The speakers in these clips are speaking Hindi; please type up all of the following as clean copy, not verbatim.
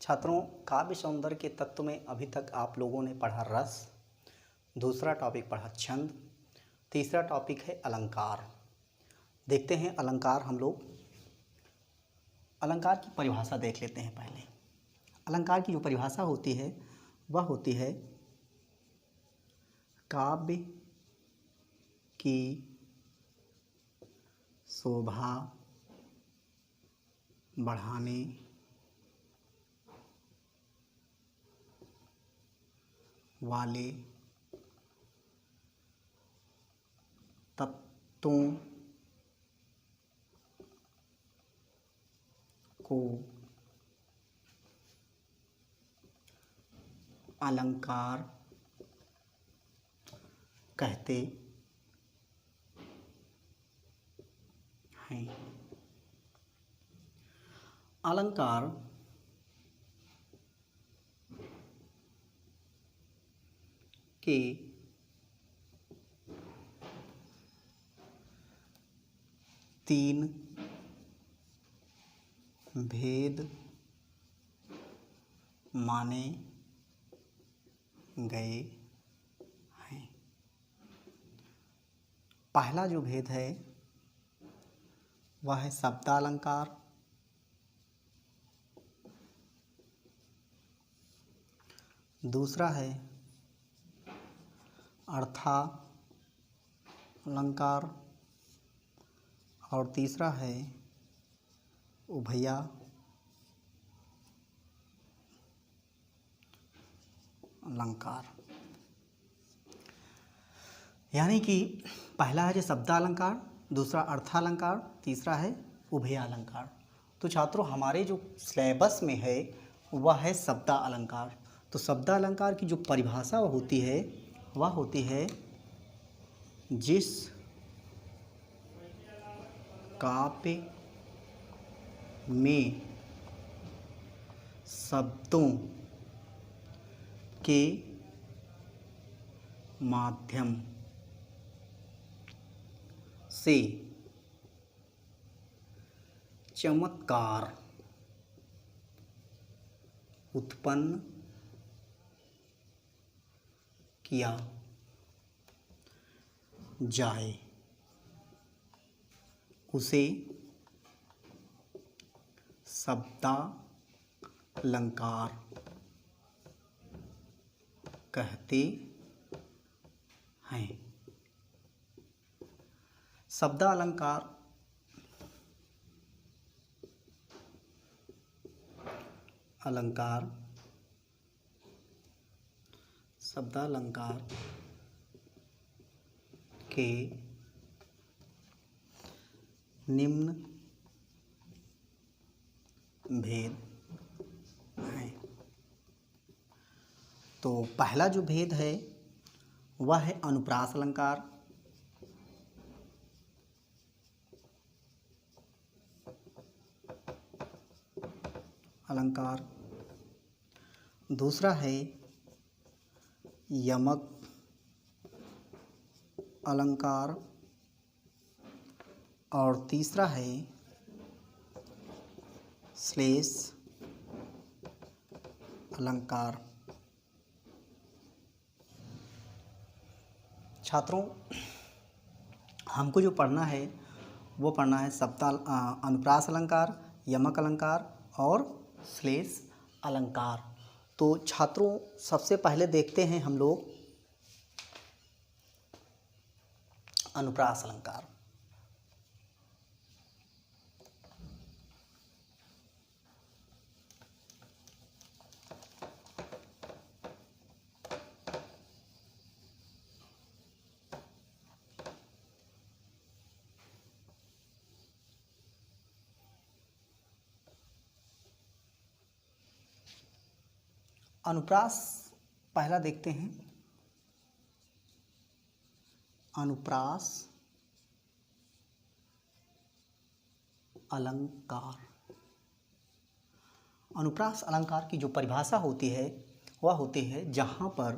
छात्रों, काव्य सौंदर्य के तत्व में अभी तक आप लोगों ने पढ़ा रस, दूसरा टॉपिक पढ़ा छंद, तीसरा टॉपिक है अलंकार। देखते हैं अलंकार। हम लोग अलंकार की परिभाषा देख लेते हैं। पहले अलंकार की जो परिभाषा होती है वह होती है काव्य की शोभा बढ़ाने वाले तत्वों को अलंकार कहते हैं। अलंकार के तीन भेद माने गए हैं। पहला जो भेद है वह है शब्दालंकार, दूसरा है अर्थालंकार और तीसरा है उभयालंकार। यानी कि पहला है जो शब्दालंकार, दूसरा अर्थालंकार, तीसरा है उभयालंकार। तो छात्रों, हमारे जो सिलेबस में है वह है शब्दालंकार। तो शब्दालंकार की जो परिभाषा होती है वह होती है जिस काव्य में शब्दों के माध्यम से चमत्कार उत्पन्न किया जाए उसे शब्दालंकार कहते हैं। शब्दालंकार शब्दालंकार के निम्न भेद हैं। तो पहला जो भेद है वह है अनुप्रास अलंकार, दूसरा है यमक अलंकार और तीसरा है श्लेष अलंकार। छात्रों, हमको जो पढ़ना है वो पढ़ना है अनुप्रास अलंकार, यमक अलंकार और श्लेष अलंकार। तो छात्रों, सबसे पहले देखते हैं हम लोग अनुप्रास अलंकार। अनुप्रास पहला देखते हैं। अनुप्रास अलंकार। अनुप्रास अलंकार की जो परिभाषा होती है वह होती है जहाँ पर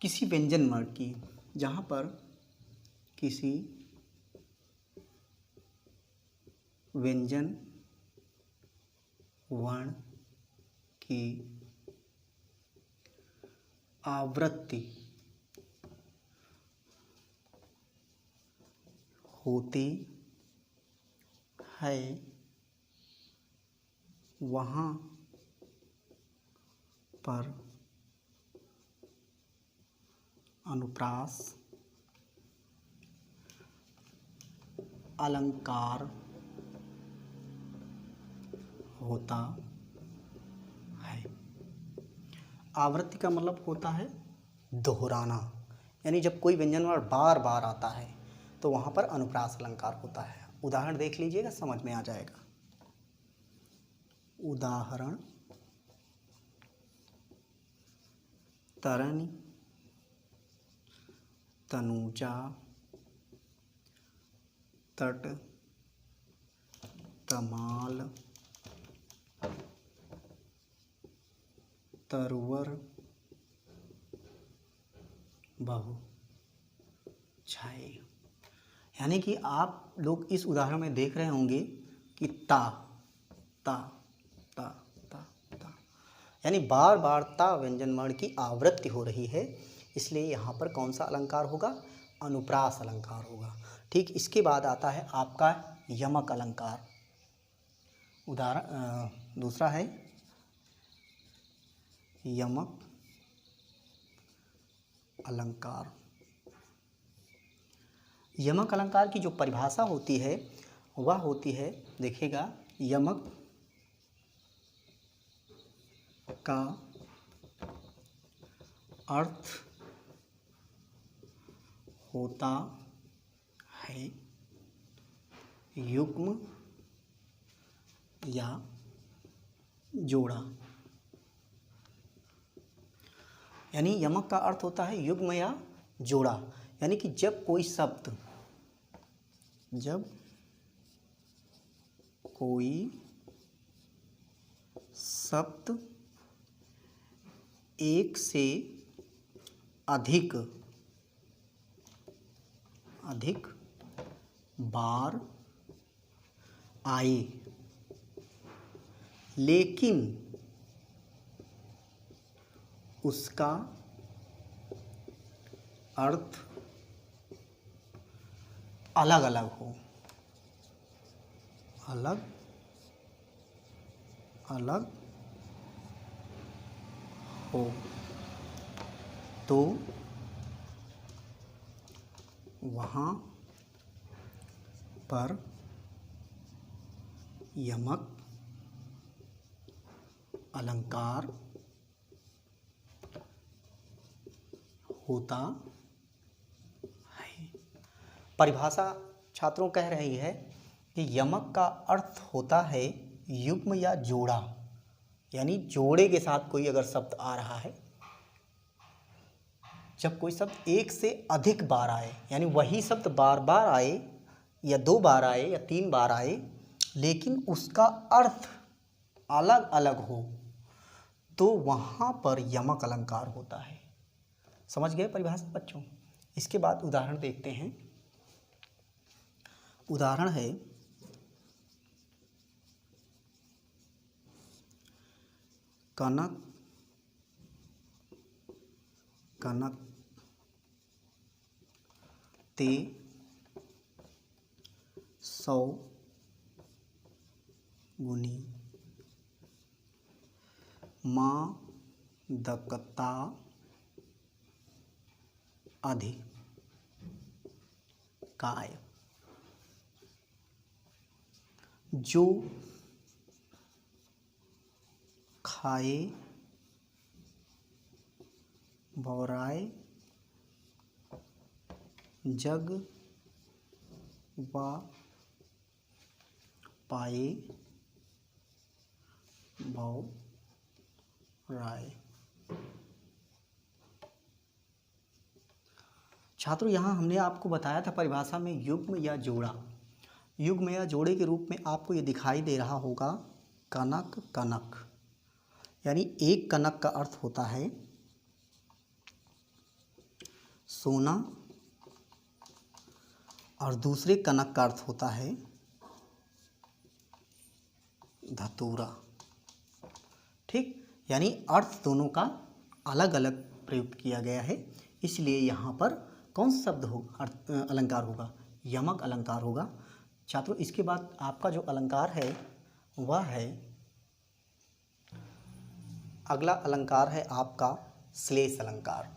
किसी व्यंजन वर्ण की, जहाँ पर किसी व्यंजन वर्ण की आवृत्ति होती है वहाँ पर अनुप्रास अलंकार होता है। आवृत्ति का मतलब होता है दोहराना, यानी जब कोई व्यंजन वर्ण बार बार आता है तो वहाँ पर अनुप्रास अलंकार होता है। उदाहरण देख लीजिएगा, समझ में आ जाएगा। उदाहरण तरनी, तनुजा, तट, तमाल, तरवर, बहु, छाए। यानी कि आप लोग इस उदाहरण में देख रहे होंगे कि ता ता ता ता ता, यानी बार बार ता व्यंजन वर्ण की आवृत्ति हो रही है, इसलिए यहाँ पर कौन सा अलंकार होगा? अनुप्रास अलंकार होगा। ठीक, इसके बाद आता है आपका यमक अलंकार। उदाहरण दूसरा है यमक अलंकार। यमक अलंकार की जो परिभाषा होती है वह होती है, देखिएगा, यमक का अर्थ होता है युग्म या जोड़ा। यानी यमक का अर्थ होता है युग्म या जोड़ा, यानी कि जब कोई शब्द एक से अधिक बार आए लेकिन उसका अर्थ अलग अलग हो, तो वहाँ पर यमक अलंकार होता है। परिभाषा छात्रों कह रही है कि यमक का अर्थ होता है युग्म या जोड़ा, यानी जोड़े के साथ कोई अगर शब्द आ रहा है, जब कोई शब्द एक से अधिक बार आए, यानी वही शब्द बार बार आए या 2 बार आए या 3 बार आए लेकिन उसका अर्थ अलग अलग हो, तो वहाँ पर यमक अलंकार होता है। समझ गए परिभाषा बच्चों? इसके बाद उदाहरण देखते हैं। उदाहरण है कनक कनक ते 100 गुनी मादकता अधिकाय। जो खाए बौराए जग व पाए बौराए। छात्रों, यहाँ हमने आपको बताया था परिभाषा में युग्म या जोड़ा। युग्म या जोड़े के रूप में आपको ये दिखाई दे रहा होगा कनक कनक, यानी एक कनक का अर्थ होता है सोना और दूसरे कनक का अर्थ होता है अधूरा। ठीक, यानी अर्थ दोनों का अलग अलग प्रयुक्त किया गया है, इसलिए यहाँ पर कौन सा शब्द हो अलंकार होगा? यमक अलंकार होगा। छात्रों, इसके बाद आपका जो अलंकार है वह है, अगला अलंकार है आपका श्लेष अलंकार।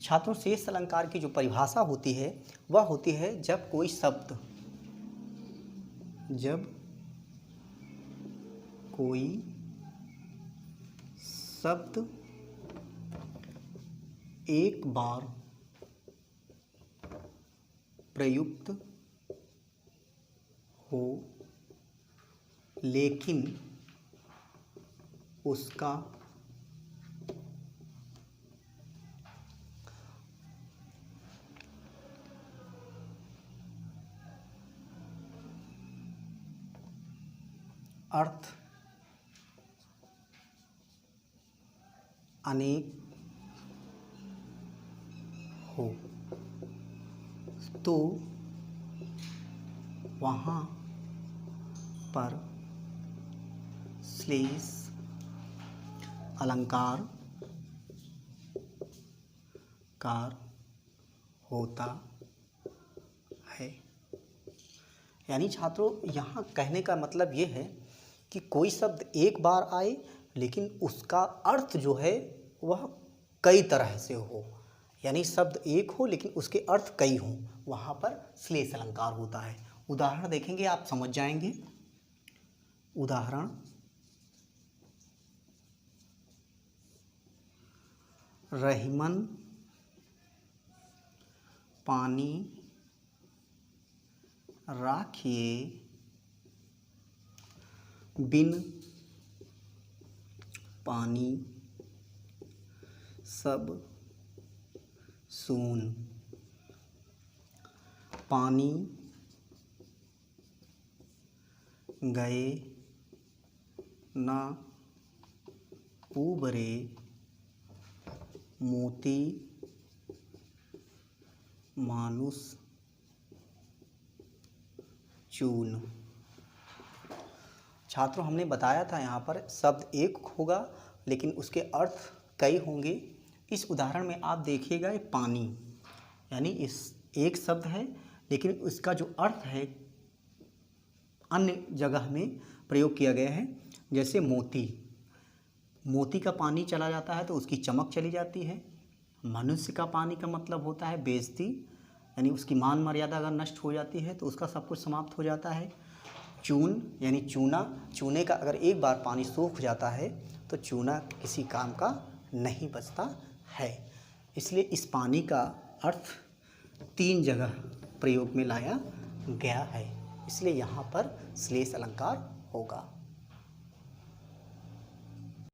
छात्रों, श्लेष अलंकार की जो परिभाषा होती है वह होती है जब कोई शब्द एक बार प्रयुक्त हो लेकिन उसका अर्थ अनेक हो तो वहाँ पर श्लेष अलंकार कार होता है। यानी छात्रों, यहाँ कहने का मतलब ये है कि कोई शब्द एक बार आए लेकिन उसका अर्थ जो है वह कई तरह से हो, यानी शब्द एक हो लेकिन उसके अर्थ कई हों, वहाँ पर श्लेष अलंकार होता है। उदाहरण देखेंगे आप समझ जाएंगे। उदाहरण, रहीमन पानी राखिए बिन पानी सब सून। पानी गए ना उबरे मोती मानुष चून। छात्रों, हमने बताया था यहाँ पर शब्द एक होगा लेकिन उसके अर्थ कई होंगे। इस उदाहरण में आप देखिएगा, ये पानी यानी इस एक शब्द है लेकिन उसका जो अर्थ है अन्य जगह में प्रयोग किया गया है। जैसे मोती का पानी चला जाता है तो उसकी चमक चली जाती है। मनुष्य का पानी का मतलब होता है बेइज्जती, यानी उसकी मान मर्यादा अगर नष्ट हो जाती है तो उसका सब कुछ समाप्त हो जाता है। चून यानी चूने का अगर एक बार पानी सूख जाता है तो चूना किसी काम का नहीं बचता है। इसलिए इस पानी का अर्थ 3 जगह प्रयोग में लाया गया है, इसलिए यहाँ पर श्लेष अलंकार होगा।